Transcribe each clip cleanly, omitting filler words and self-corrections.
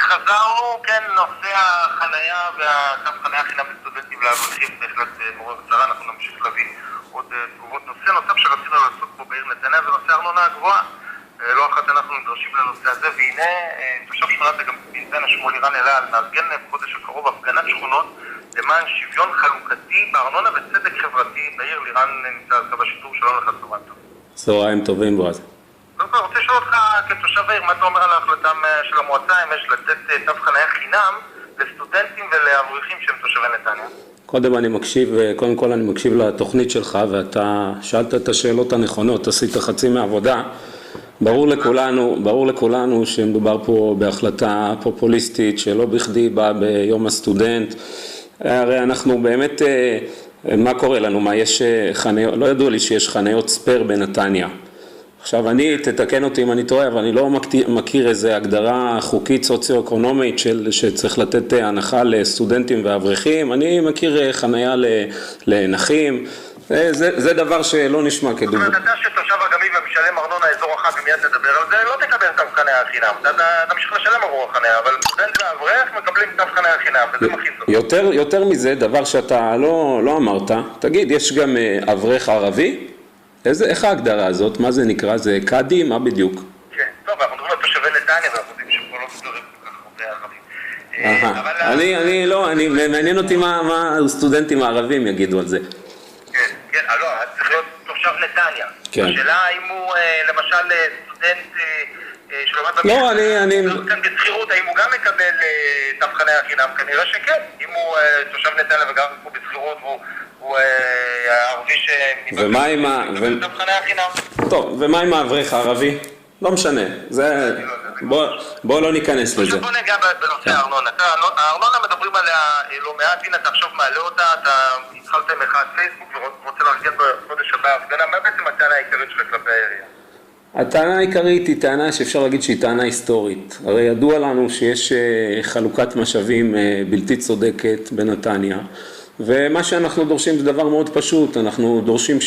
חזרנו, כן, נושא החנייה והקו חנייה חינם לסטודנטים לאברכים בהחלט מורה וצרה. אנחנו נמשיך להביא עוד תגובות. נושא נוסף שרצינו לעסוק בו בעיר נתניה זה נושא הארנונה הגבוהה. לא אחת אנחנו נדרשים לנושא הזה, והנה תושב שכונת אגמון נתניה שמואל לירן אלעל מארגן בחודש הקרוב הפגנת שכונות למען שוויון חלוקתי בארנונה וצדק חברתי בעיר. לירן נמצא על קו השידור. שלום לך, צהריים טוב. צהריים טובים, בועז. אני רוצה לשאול אותך כתושב העיר, מה אתה אומר על ההחלטה של המועצה, אם יש לתת תו חניה חינם לסטודנטים ולאברכים שהם תושבי נתניה? קודם כל אני מקשיב לתוכנית שלך, ואתה שאלת את השאלות הנכונות, עשית חצי מהעבודה. ברור לכולנו שמדובר פה בהחלטה פופוליסטית שלא בכדי באה ביום הסטודנט. הרי אנחנו באמת, מה קורה לנו? יש חניות, לא ידוע לי שיש חניות ספר בנתניה. עכשיו תתקן אותי אם אני טועה, אבל אני לא מכיר איזו הגדרה חוקית סוציו-אקונומית שצריך לתת הנחה לסטודנטים ואברכים. אני מכיר חנייה לנכים. זה דבר שלא נשמע כדוגמה. זאת אומרת, אתה שתושב אגמים ומשלם ארנונה אזור אחד ומיד תדבר על זה, לא תקבל תו חניה חינם. אתה תמשיך לשלם עבור החניה, אבל סטודנט ואברך מקבלים תו חניה חינם, וזה מכניס אותך. יותר מזה, דבר שאתה לא אמרת, תגיד, יש גם אברך ערבי? איך ההגדרה הזאת? מה זה נקרא? זה קאדי? מה בדיוק? כן, טוב, אנחנו מדברים על תושבי נתניה, ואנחנו יודעים שפה לא מוגדרים כל כך הרבה ערבים. מעניין אותי מה הסטודנטים הערבים יגידו על זה. כן, לא, צריך להיות תושב נתניה. השאלה האם הוא, למשל, סטודנט שלומד כאן בצחירות, האם הוא גם מקבל תו חניה חינם? כנראה שכן. אם הוא תושב נתניה וגם הוא בצחירות הוא הערבי שמקבל תו חניה חינם. טוב, ומה עם האברך הערבי? לא משנה, בוא לא ניכנס לזה. בוא נגע בנושא הארנונה. הארנונה מדברים עליה לא מעט, הנה אתה עכשיו מעלה אותה, אתה התחלת עם אחד פייסבוק ורוצה לארגן בחודש הבא הפגנה. מה בעצם הטענה העיקרית שלך כלפי העירייה? הטענה העיקרית היא טענה שאפשר להגיד שהיא טענה היסטורית. הרי ידוע לנו שיש חלוקת משאבים בלתי צודקת בנתניה, ומה שאנחנו דורשים זה דבר מאוד פשוט. אנחנו דורשים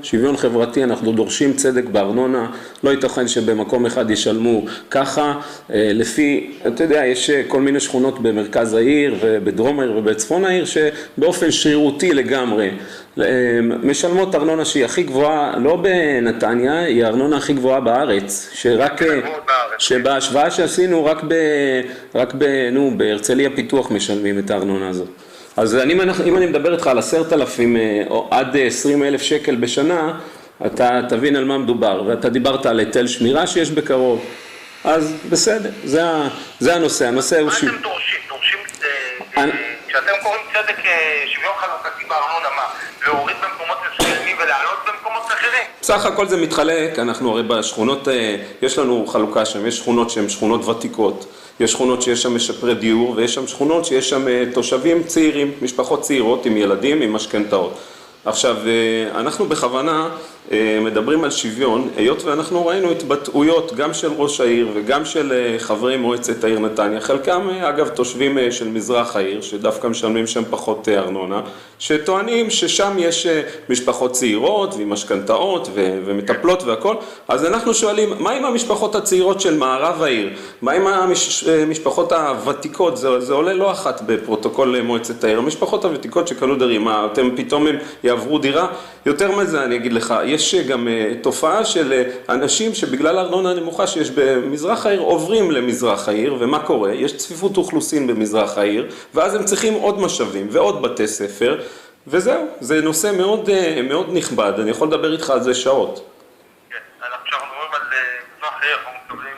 שוויון חברתי, אנחנו דורשים צדק בארנונה. לא ייתכן שבמקום אחד ישלמו ככה, לפי, אתה יודע, יש כל מיני שכונות במרכז העיר ובדרום העיר ובצפון העיר שבאופן שרירותי לגמרי משלמות ארנונה שהיא הכי גבוהה, לא בנתניה, היא הארנונה הכי גבוהה בארץ, שבהשוואה שעשינו רק בהרצליה פיתוח משלמים את הארנונה הזאת. אז אם אני מדבר איתך על 10,000 או עד 20,000 שקל בשנה, אתה תבין על מה מדובר, ואתה דיברת על היטל שמירה שיש בקרוב, אז בסדר, זה הנושא. מה אתם דורשים? כשאתם קוראים צדק שוויון חלוקתי בארנונה, מה? להוריד במקומות מסוימים ולהעלות במקומות אחרים? בסך הכל זה מתחלק, אנחנו הרי בשכונות, יש לנו חלוקה שם, יש שכונות שהן שכונות ותיקות, יש שכונות שיש שם משפרי דיור, ויש שם שכונות שיש שם תושבים צעירים, משפחות צעירות עם ילדים, עם משכנתאות. עכשיו, אנחנו בכוונה מדברים על שוויון, היות ואנחנו ראינו התבטאויות גם של ראש העיר וגם של חברי מועצת העיר נתניה, חלקם אגב תושבים של מזרח העיר, שדווקא משלמים שם פחות ארנונה, שטוענים ששם יש משפחות צעירות ועם משכנתאות ומטפלות והכל. אז אנחנו שואלים, מה עם המשפחות הצעירות של מערב העיר? מה עם המשפחות הוותיקות? זה עולה לא אחת בפרוטוקול מועצת העיר. המשפחות הוותיקות שקנו דירה, מה, אתם פתאום הם יעברו דירה? יותר מזה אני אגיד לך, יש גם תופעה של אנשים שבגלל הארנונה הנמוכה שיש במזרח העיר עוברים למזרח העיר, ומה קורה? יש צפיפות אוכלוסין במזרח העיר, ואז הם צריכים עוד משאבים ועוד בתי ספר, וזהו, זה נושא מאוד מאוד נכבד, אני יכול לדבר איתך על זה שעות. כן, כשאנחנו מדברים על מזרח העיר, אנחנו מקבלים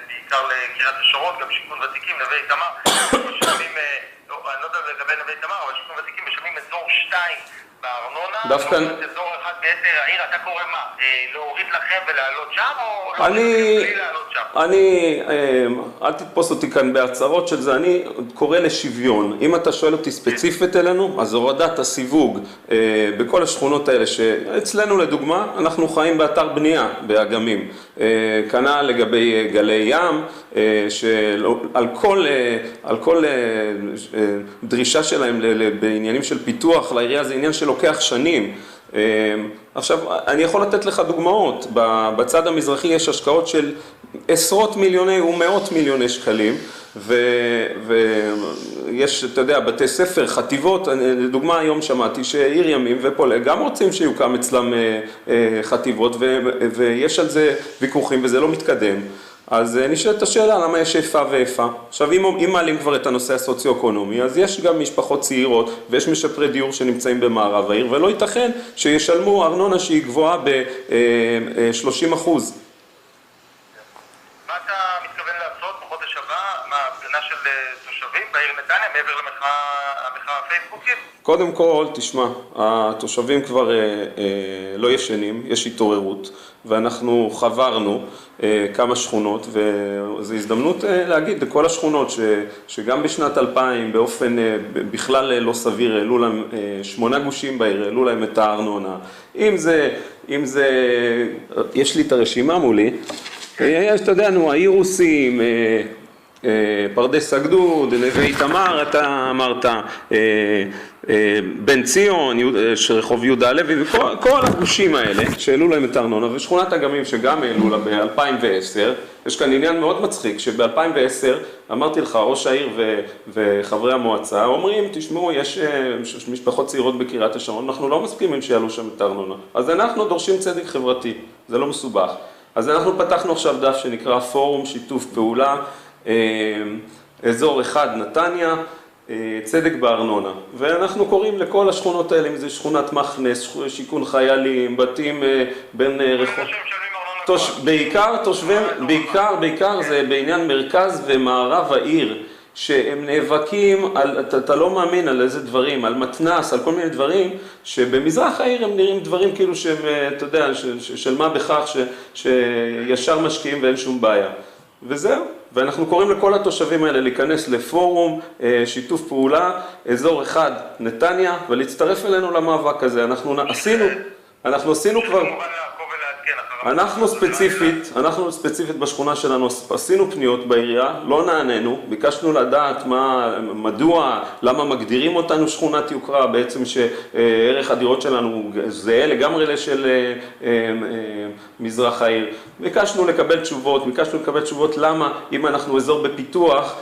בעיקר לקריית השרון, גם שיכון ותיקים, נווה איתמר, משלמים, אני לא יודע לגבי נווה איתמר, אבל שיכון ותיקים משלמים אזור 2 בארנונה, דווקא אזור אחד ביתר העיר. אתה קורא מה? להוריד לכם ולעלות שם, או לא בלי לעלות שם? אל תתפוס אותי כאן בהצהרות של זה, אני קורא לשוויון. אם אתה שואל אותי ספציפית אלינו, אז הורדת הסיווג בכל השכונות האלה, שאצלנו לדוגמה, אנחנו חיים באתר בנייה באגמים, כנ"ל לגבי גלי ים, שעל כל דרישה שלהם בעניינים של פיתוח לעירייה, זה עניין שלוקח שנים. עכשיו, אני יכול לתת לך דוגמאות. בצד המזרחי יש השקעות של עשרות מיליוני ומאות מיליוני שקלים, ויש, אתה יודע, בתי ספר, חטיבות, לדוגמה היום שמעתי שעיר ימים ופולג גם רוצים שיוקם אצלם חטיבות, ויש על זה ויכוחים וזה לא מתקדם. אז נשאלת השאלה למה יש איפה ואיפה. עכשיו אם מעלים כבר את הנושא הסוציו-אקונומי, אז יש גם משפחות צעירות ויש משפרי דיור שנמצאים במערב העיר, ולא ייתכן שישלמו ארנונה שהיא גבוהה ב-30%. מה אתה מתכוון לעשות בחודש הבא? מה, הפגנה של תושבים בעיר נתניה מעבר למחאה הפייסבוקית? קודם כל, תשמע, התושבים כבר לא ישנים, יש התעוררות, ואנחנו חברנו כמה שכונות, וזו הזדמנות להגיד לכל השכונות שגם בשנת 2000 באופן בכלל לא סביר העלו להם 8 גושים בעיר, העלו להם את הארנונה. אם זה, יש לי את הרשימה מולי, יש, אתה יודע, האירוסים, פרדס אגדוד, נווה איתמר, אתה אמרת, בן ציון, רחוב יהודה הלוי, וכל הגושים האלה שהעלו להם את הארנונה, ושכונת אגמים שגם העלו לה ב-2010, יש כאן עניין מאוד מצחיק, שב-2010, אמרתי לך, ראש העיר וחברי המועצה אומרים, תשמעו, יש משפחות צעירות בקריית השרון, אנחנו לא מסכימים שיעלו שם את הארנונה, אז אנחנו דורשים צדק חברתי, זה לא מסובך. אז אנחנו פתחנו עכשיו דף שנקרא פורום שיתוף פעולה, אזור אחד נתניה, צדק בארנונה, ואנחנו קוראים לכל השכונות האלה, אם זה שכונת מכנס, שיכון חיילים, בתים בין רחוב, בעיקר זה בעניין מרכז ומערב העיר, שהם נאבקים, אתה לא מאמין על איזה דברים, על מתנס, על כל מיני דברים, שבמזרח העיר הם נראים דברים כאילו שהם, אתה יודע, של מה בכך שישר משקיעים ואין שום בעיה. וזהו, ואנחנו קוראים לכל התושבים האלה להיכנס לפורום שיתוף פעולה, אזור אחד נתניה, ולהצטרף אלינו למאבק הזה. אנחנו עשינו כבר, אנחנו ספציפית בשכונה שלנו עשינו פניות בעירייה, לא נענינו, ביקשנו לדעת מדוע, למה מגדירים אותנו שכונת יוקרה, בעצם שערך הדירות שלנו זהה לגמרי לשל מזרח העיר. ביקשנו לקבל תשובות למה אם אנחנו אזור בפיתוח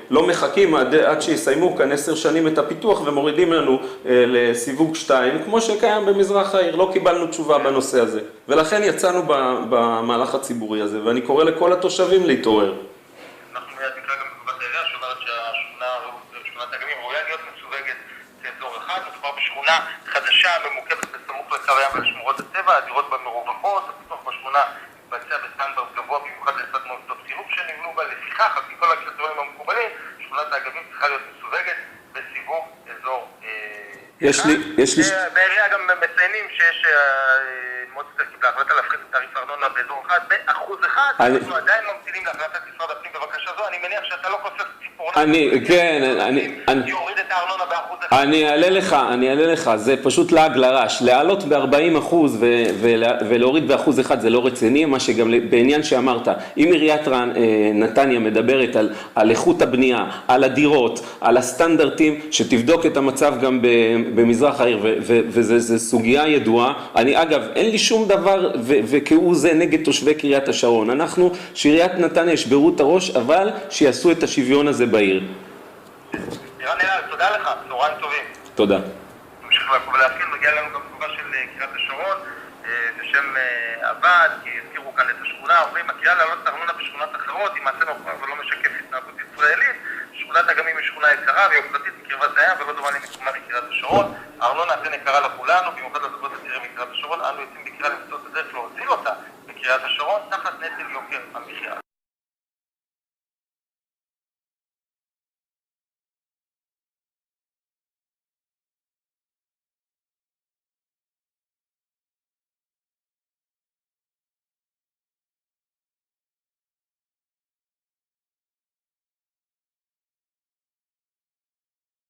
לא מחכים עד שיסיימו כאן 10 שנים את הפיתוח ומורידים לנו לסיווג 2 כמו שקיים במזרח העיר, לא קיבלנו תשובה בנושא הזה ולכן יצאנו במהלך הציבורי הזה ואני קורא לכל התושבים להתעורר. אנחנו מיד נקרא גם בתגובת העירייה שאומרת ששכונת אגמים ראויה להיות מסווגת כאזור אחד, מדובר בשכונה חדשה ממוקמת בסמוך לקו הים ולשמורות הטבע, הדירות בה מרווחות, הפיתוח בשכונה מתבצע בסטנדרט גבוה במיוחד לצד מוסדות חינוך שנבנו בה, לפיכך על פי כל הקריטריונים המקובלים, שכונת האגמים צריכה להיות מסווגת בסיווג אזור בעירייה גם מציינים שיש מועצת קיבלה החלטה להפחית את תעריף הארנונה באזור אחד ב1%, אנחנו עדיין ממתינים להחלטת משרד הפנים בבקשה זו, אני מניח שאתה לא קופץ ציפורניים, יוריד את הארנונה ב1%. אני אעלה לך, זה פשוט לעג לרש, להעלות ב40% ולהוריד ב1% זה לא רציני, מה שגם בעניין שאמרת, אם עיריית נתניה מדברת על איכות הבנייה, על הדירות, על הסטנדרטים, שתבדוק את המצב גם במזרח העיר, וזו סוגיה ידועה. אני אגב, אין לי שום דבר וכאו זה נגד תושבי קריית השרון. אנחנו, שעיריית נתניה ישברו את הראש, אבל שיעשו את השוויון הזה בעיר. ערן אלעד, תודה לך, צהריים טובים. תודה. נמשיך להזכיר, מגיע לנו גם תגובה של קריית השרון, בשם עבד, כי הזכירו כאן את השכונה, אומרים, הקריאה להעלות את הארנונה בשכונות אחרות, היא מעשה מוכרח ולא משקף התנהגות ישראלית, שכונת אגמים היא שכונה יקרה ויוקרתית בקרבת הים ולא דומה למקומה מקריית השרון, הארנונה אכן יקרה לכולנו, במיוחד לזוגות הצעירים מקריית השרון, אנו יוצאים בקריאה למצוא את הדרך להוזיל אותה בקריית השרון, תחת נטל יוקר המחיה.